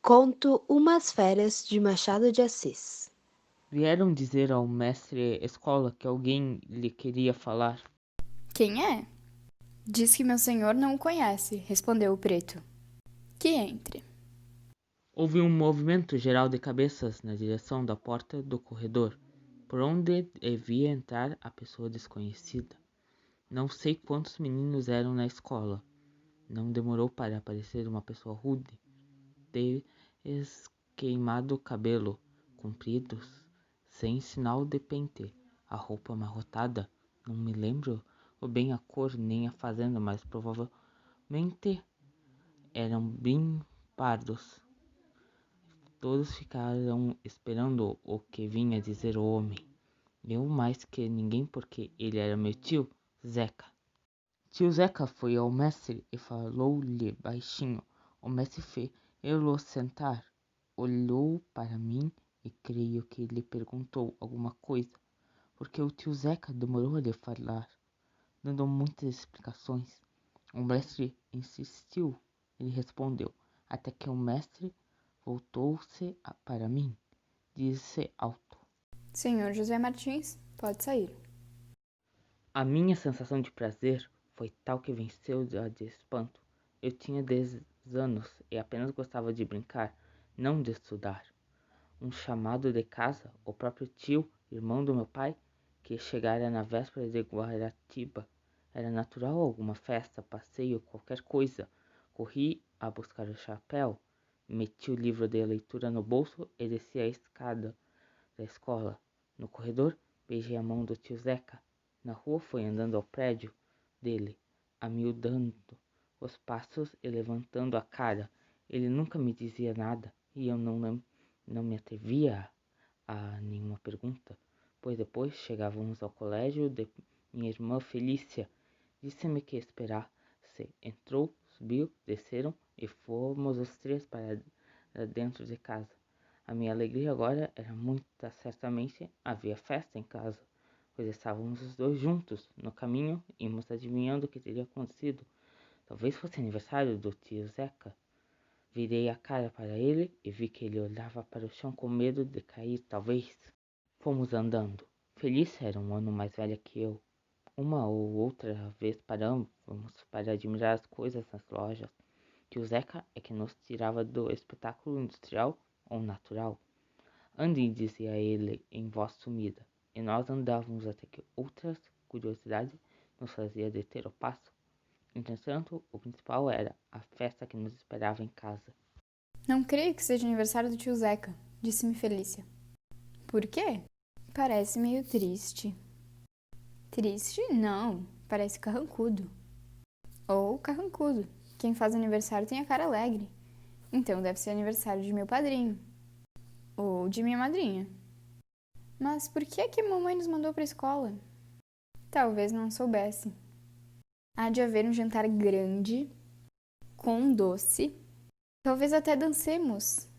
Conto Umas Férias de Machado de Assis. Vieram dizer ao mestre escola que alguém lhe queria falar. Quem é? Diz que meu senhor não o conhece, respondeu o preto. Que entre. Houve um movimento geral de cabeças na direção da porta do corredor, por onde devia entrar a pessoa desconhecida. Não sei quantos meninos eram na escola. Não demorou para aparecer uma pessoa rude, de esqueimado cabelo, compridos, sem sinal de pente, a roupa amarrotada. Não me lembro bem a cor nem a fazenda, mas provavelmente eram bem pardos. Todos ficaram esperando o que vinha dizer o homem. Eu mais que ninguém, porque ele era meu tio, Zeca. Tio Zeca foi ao mestre e falou-lhe baixinho. O mestre fez-lo sentar, olhou para mim e creio que lhe perguntou alguma coisa, porque o tio Zeca demorou a lhe falar, dando muitas explicações. O mestre insistiu, ele respondeu, até que o mestre voltou-se para mim, disse alto. Senhor José Martins, pode sair. A minha sensação de prazer foi tal que venceu a de espanto. Eu tinha 10 anos e apenas gostava de brincar, não de estudar. Um chamado de casa, o próprio tio, irmão do meu pai, que chegara na véspera de Guaratiba. Era natural alguma festa, passeio, qualquer coisa. Corri a buscar o chapéu, meti o livro de leitura no bolso e desci a escada da escola. No corredor, beijei a mão do tio Zeca. Na rua, fui andando ao prédio dele, amiudando os passos e levantando a cara. Ele nunca me dizia nada e eu não me atrevia a nenhuma pergunta, pois depois chegávamos ao colégio de minha irmã Felícia. Disse-me que esperasse. Entrou, subiu, desceram e fomos os três para dentro de casa. A minha alegria agora era muita. Certamente havia festa em casa, pois estávamos os dois juntos. No caminho, íamos adivinhando o que teria acontecido. Talvez fosse aniversário do tio Zeca. Virei a cara para ele e vi que ele olhava para o chão com medo de cair, talvez. Fomos andando. Felícia era um ano mais velha que eu. Uma ou outra vez paramos para admirar as coisas nas lojas. Tio Zeca é que nos tirava do espetáculo industrial ou natural. Andem, dizia ele em voz sumida, e nós andávamos até que outras curiosidades nos fazia deter o passo. Entretanto, o principal era a festa que nos esperava em casa. Não creio que seja aniversário do tio Zeca, disse-me Felícia. Por quê? Parece meio triste. Triste? Não, parece carrancudo. Ou carrancudo. Quem faz aniversário tem a cara alegre. Então deve ser aniversário de meu padrinho. Ou de minha madrinha. Mas por que é que a mamãe nos mandou para a escola? Talvez não soubesse. Há de haver um jantar grande, com um doce. Talvez até dancemos.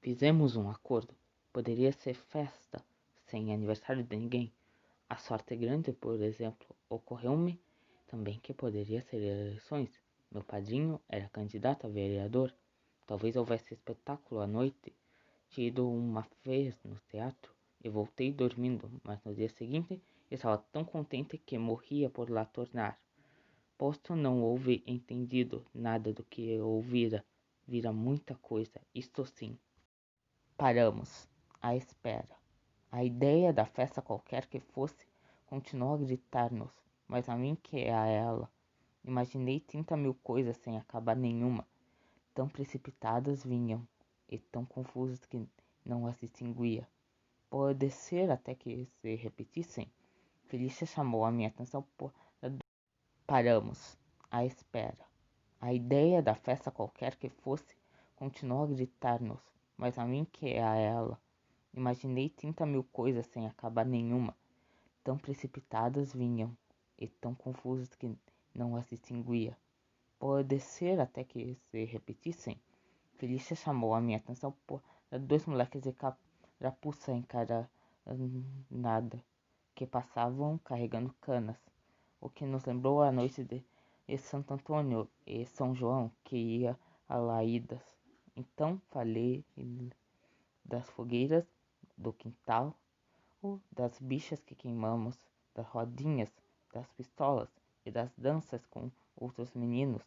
Fizemos um acordo. Poderia ser festa, sem aniversário de ninguém. A sorte grande, por exemplo, ocorreu-me também que poderia ser eleições. Meu padrinho era candidato a vereador. Talvez houvesse espetáculo à noite. Tinha ido uma vez no teatro e voltei dormindo, mas no dia seguinte estava tão contente que morria por lá tornar. Posto não houve entendido nada do que eu ouvira. Vira muita coisa, isto sim. Paramos, à espera. A ideia da festa qualquer que fosse continuou a gritar-nos, mas a mim que é a ela. Imaginei 30.000 coisas sem acabar nenhuma. Tão precipitadas vinham, e tão confusas que não as distinguia. Pode ser até que se repetissem. Felícia chamou a minha atenção por... Paramos, à espera. A ideia da festa qualquer que fosse continuou a gritar-nos, mas a mim que é a ela. Imaginei 30.000 coisas sem acabar nenhuma. Tão precipitadas vinham, e tão confusas que não as distinguia. Pode ser até que se repetissem. Felícia chamou a minha atenção por dois moleques de carapuça encaranada que passavam carregando canas, o que nos lembrou a noite de Santo Antônio e São João, que ia a Laídas. Então falei das fogueiras do quintal, das bichas que queimamos, das rodinhas, das pistolas e das danças com outros meninos.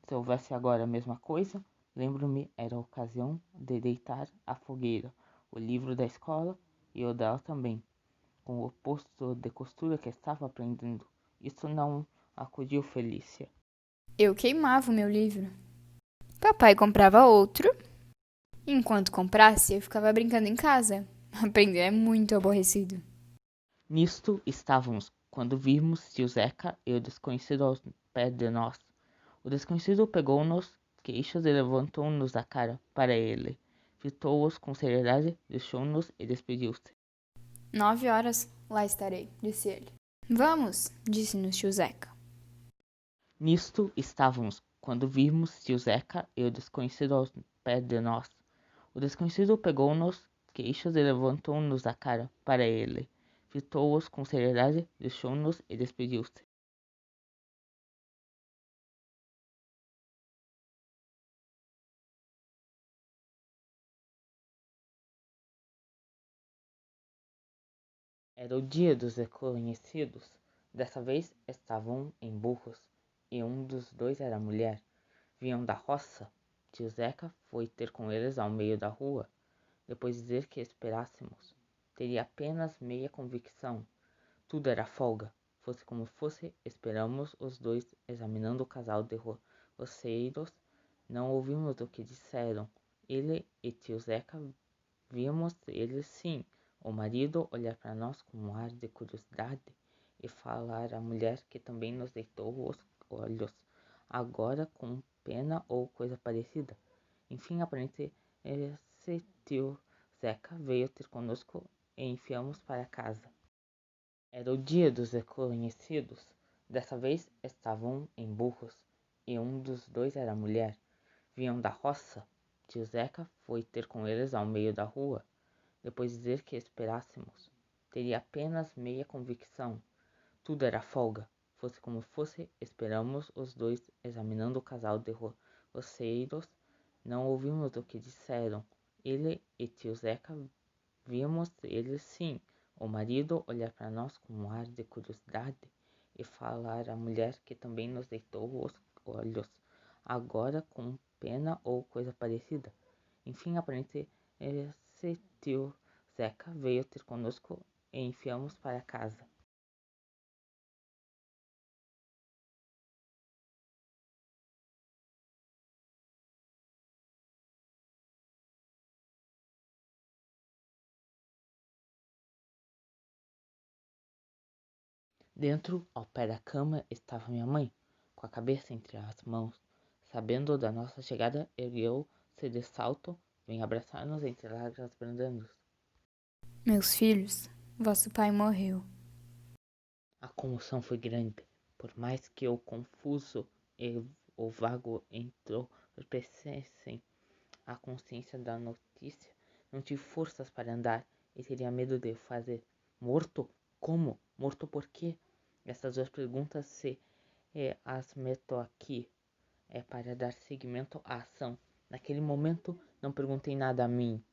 Se houvesse agora a mesma coisa, lembro-me era a ocasião de deitar à fogueira o livro da escola e o dela também, com o posto de costura que estava aprendendo. Isso não acudiu Felícia. Eu queimava o meu livro. Papai comprava outro. Enquanto comprasse, eu ficava brincando em casa. Aprender é muito aborrecido. Nisto estávamos, quando vimos tio Zeca e o desconhecido aos pés de nós. O desconhecido pegou-nos queixos e levantou-nos a cara para ele. Fitou-os com seriedade, deixou-nos e despediu-se. 9 horas, lá estarei, disse ele. Vamos, disse-nos tio Zeca. Nisto estávamos, quando vimos tio Zeca e o desconhecido aos pés de nós. O desconhecido pegou-nos queixos e levantou-nos a cara para ele. Fitou-os com seriedade, deixou-nos e despediu-se. Era o dia dos desconhecidos. Dessa vez estavam em burros, e um dos dois era mulher. Vinham da roça. Tio Zeca foi ter com eles ao meio da rua, depois de dizer que esperássemos. Teria apenas meia convicção. Tudo era folga. Fosse como fosse, esperamos os dois, examinando o casal de roceiros. Não ouvimos o que disseram. Ele e tio Zeca vimos eles sim. O marido olhar para nós com um ar de curiosidade e falar à mulher que também nos deitou os olhos, agora com pena ou coisa parecida. Enfim, aparente esse tio Zeca veio ter conosco e enfiamos para casa. Era o dia dos desconhecidos. Dessa vez estavam em burros, e um dos dois era mulher. Vinham da roça. Tio Zeca foi ter com eles ao meio da rua, depois de dizer que esperássemos. Teria apenas meia convicção. Tudo era folga. Fosse como fosse, esperamos os dois, examinando o casal de roceiros. Não ouvimos o que disseram. Ele e tio Zeca vimos eles sim. O marido olhar para nós com um ar de curiosidade e falar à mulher que também nos deitou os olhos, agora com pena ou coisa parecida. Enfim, aparente esse tio Zeca veio ter conosco e enfiamos para casa. Dentro, ao pé da cama, estava minha mãe, com a cabeça entre as mãos. Sabendo da nossa chegada, ergueu-se de salto, vem abraçar-nos entre lágrimas brandando. Meus filhos, vosso pai morreu. A comoção foi grande, por mais que o confuso e o vago entorpecessem a consciência da notícia. Não tive forças para andar e teria medo de fazer. Morto? Como? Morto por quê? Essas duas perguntas se as meto aqui para dar seguimento à ação. Naquele momento não perguntei nada a mim,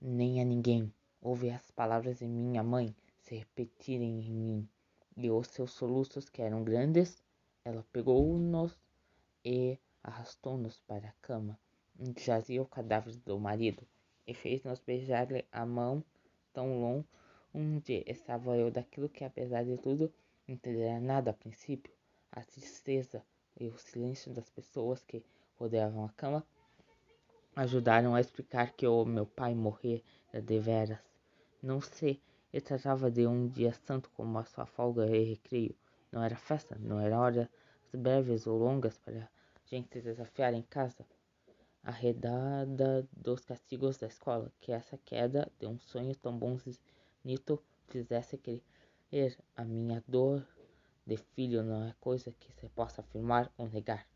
nem a ninguém. Ouvi as palavras de minha mãe se repetirem em mim e os seus soluços que eram grandes. Ela pegou-nos e arrastou-nos para a cama, onde jazia o cadáver do marido, e fez-nos beijar-lhe a mão tão longe onde estava eu daquilo que, apesar de tudo, não entenderia nada a princípio. A tristeza e o silêncio das pessoas que rodeavam a cama ajudaram a explicar que o meu pai morrera deveras. Não se tratava de um dia santo como a sua folga e recreio. Não era festa, não era horas breves ou longas para gente se desafiar em casa. Arredada dos castigos da escola, que essa queda de um sonho tão bonito fizesse crer. A minha dor de filho não é coisa que se possa afirmar ou negar.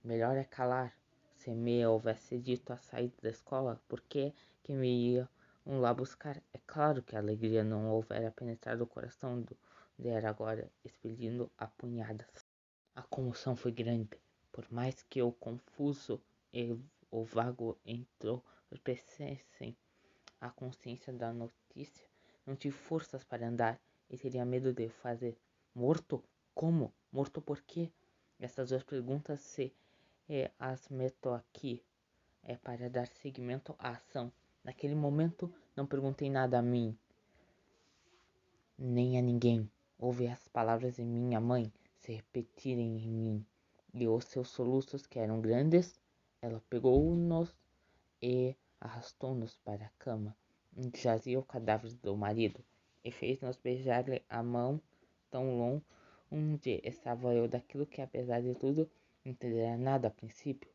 Melhor é calar. Se me houvesse dito a saída da escola, por que me iam lá buscar? É claro que a alegria não houvera penetrado o coração de era agora, expelindo a punhadas. A comoção foi grande, por mais que o confuso e o vago entorpecessem a consciência da notícia, não tive forças para andar e teria medo de fazer. Morto? Como? Morto por quê? Essas duas perguntas se as meto aqui para dar seguimento à ação. Naquele momento, não perguntei nada a mim, nem a ninguém. Ouvi as palavras de minha mãe se repetirem em mim, e os seus soluços, que eram grandes, ela pegou-nos e arrastou-nos para a cama, onde jazia o cadáver do marido, e fez-nos beijar-lhe a mão tão longe onde estava eu daquilo que, apesar de tudo, não entenderia nada a princípio.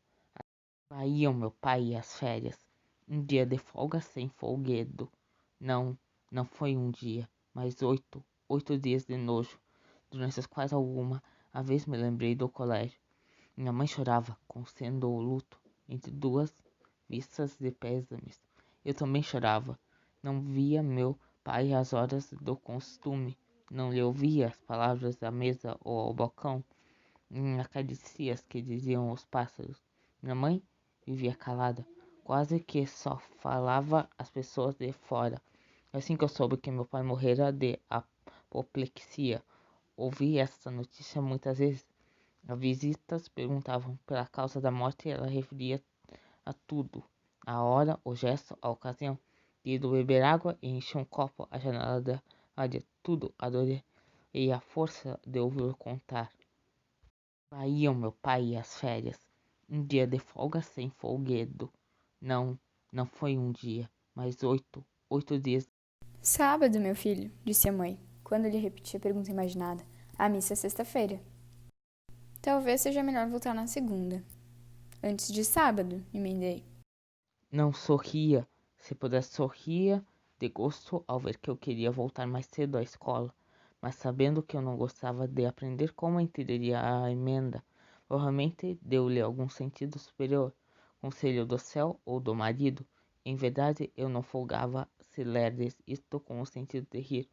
Iam meu pai e as férias. Um dia de folga sem folguedo. Não, não foi um dia, mas 8 dias de nojo, durante os quais alguma a vez me lembrei do colégio. Minha mãe chorava, conhecendo o luto, entre duas vistas de pésames. Eu também chorava. Não via meu pai às horas do costume. Não lhe ouvia as palavras da mesa ou ao balcão, nem acaricias que diziam os pássaros. Minha mãe vivia calada, quase que só falava às pessoas de fora. Assim que eu soube que meu pai morrera de apoplexia, ouvi essa notícia muitas vezes. As visitas perguntavam pela causa da morte e ela referia a tudo. A hora, o gesto, a ocasião. De ir beber água e encher um copo, a janela da área. Tudo adorei e a força de ouvir contar. Iam meu pai e as férias. Um dia de folga sem folguedo. Não, não foi um dia, mas 8 dias. Sábado, meu filho, disse a mãe, quando lhe repeti a pergunta imaginada. A missa é sexta-feira. Talvez seja melhor voltar na segunda. Antes de sábado, emendei. Não sorria. Se pudesse, sorria de gosto ao ver que eu queria voltar mais cedo à escola, mas sabendo que eu não gostava de aprender como entenderia a emenda, provavelmente deu-lhe algum sentido superior, conselho do céu ou do marido. Em verdade, eu não folgava se lerdes isto com o sentido de rir,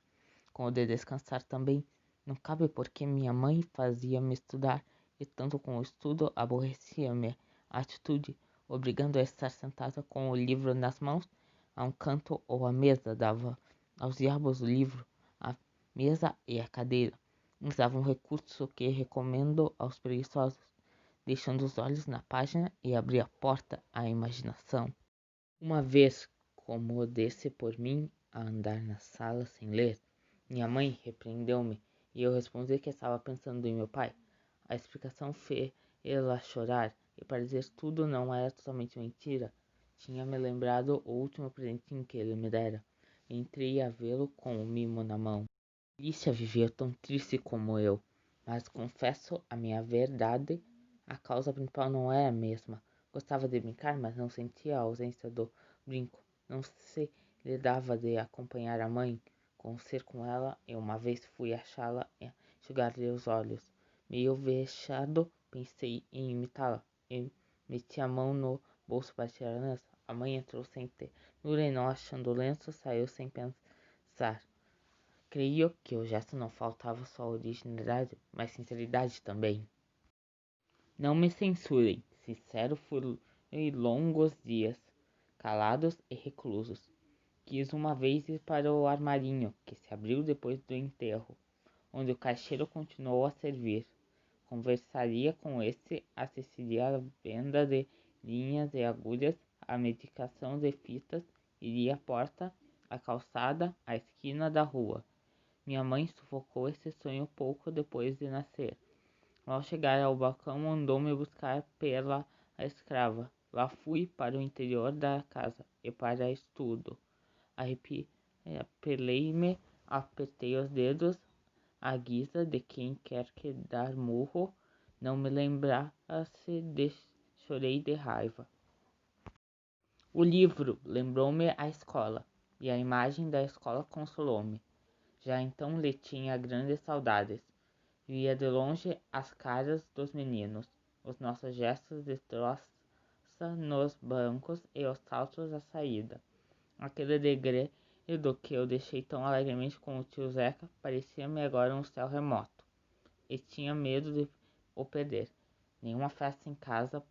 com o de descansar também. Não cabe porque minha mãe fazia-me estudar, e tanto com o estudo aborrecia-me a atitude, obrigando a estar sentada com o livro nas mãos, a um canto ou à mesa, dava aos diabos o livro, a mesa e a cadeira. Usava um recurso que recomendo aos preguiçosos, deixando os olhos na página e abrir a porta à imaginação. Uma vez, como desse por mim a andar na sala sem ler, minha mãe repreendeu-me e eu respondi que estava pensando em meu pai. A explicação fez ela chorar e, para dizer tudo, não era totalmente mentira. Tinha me lembrado o último presentinho que ele me dera. Entrei a vê-lo com o mimo na mão. Lícia vivia tão triste como eu, mas confesso a minha verdade, a causa principal não é a mesma. Gostava de brincar, mas não sentia a ausência do brinco. Não se lhe dava de acompanhar a mãe, com ser com ela, e uma vez fui achá-la e enxugar-lhe os olhos. Meio vexado, pensei em imitá-la, e meti a mão no bolso para tirar o lenço. A mãe entrou sem ternura e, não achando o lenço, saiu sem pensar. Creio que o gesto não faltava só originalidade, mas sinceridade também. Não me censurem, sincero foram longos dias, calados e reclusos. Quis uma vez ir para o armarinho, que se abriu depois do enterro, onde o caixeiro continuou a servir. Conversaria com este, assistiria à venda de linhas e agulhas, à medicação de fitas, iria à porta, à calçada, à esquina da rua. Minha mãe sufocou esse sonho pouco depois de nascer. Ao chegar ao balcão, mandou-me buscar pela a escrava. Lá fui para o interior da casa e para estudo. Apelei-me, apertei os dedos, à guisa de quem quer que dar murro. Não me lembrasse chorei de raiva. O livro lembrou-me a escola, e a imagem da escola consolou-me. Já então lhe tinha grandes saudades. Via de longe as caras dos meninos, os nossos gestos de troça nos bancos e os saltos à saída. Aquele degredo que eu deixei tão alegremente com o tio Zeca parecia-me agora um céu remoto, e tinha medo de o perder. Nenhuma festa em casa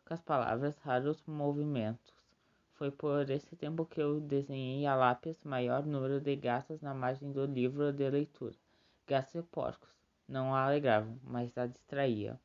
com as palavras, raros movimentos. Foi por esse tempo que eu desenhei a lápis maior número de gatos na margem do livro de leitura. Gatos e porcos não a alegravam, mas a distraía.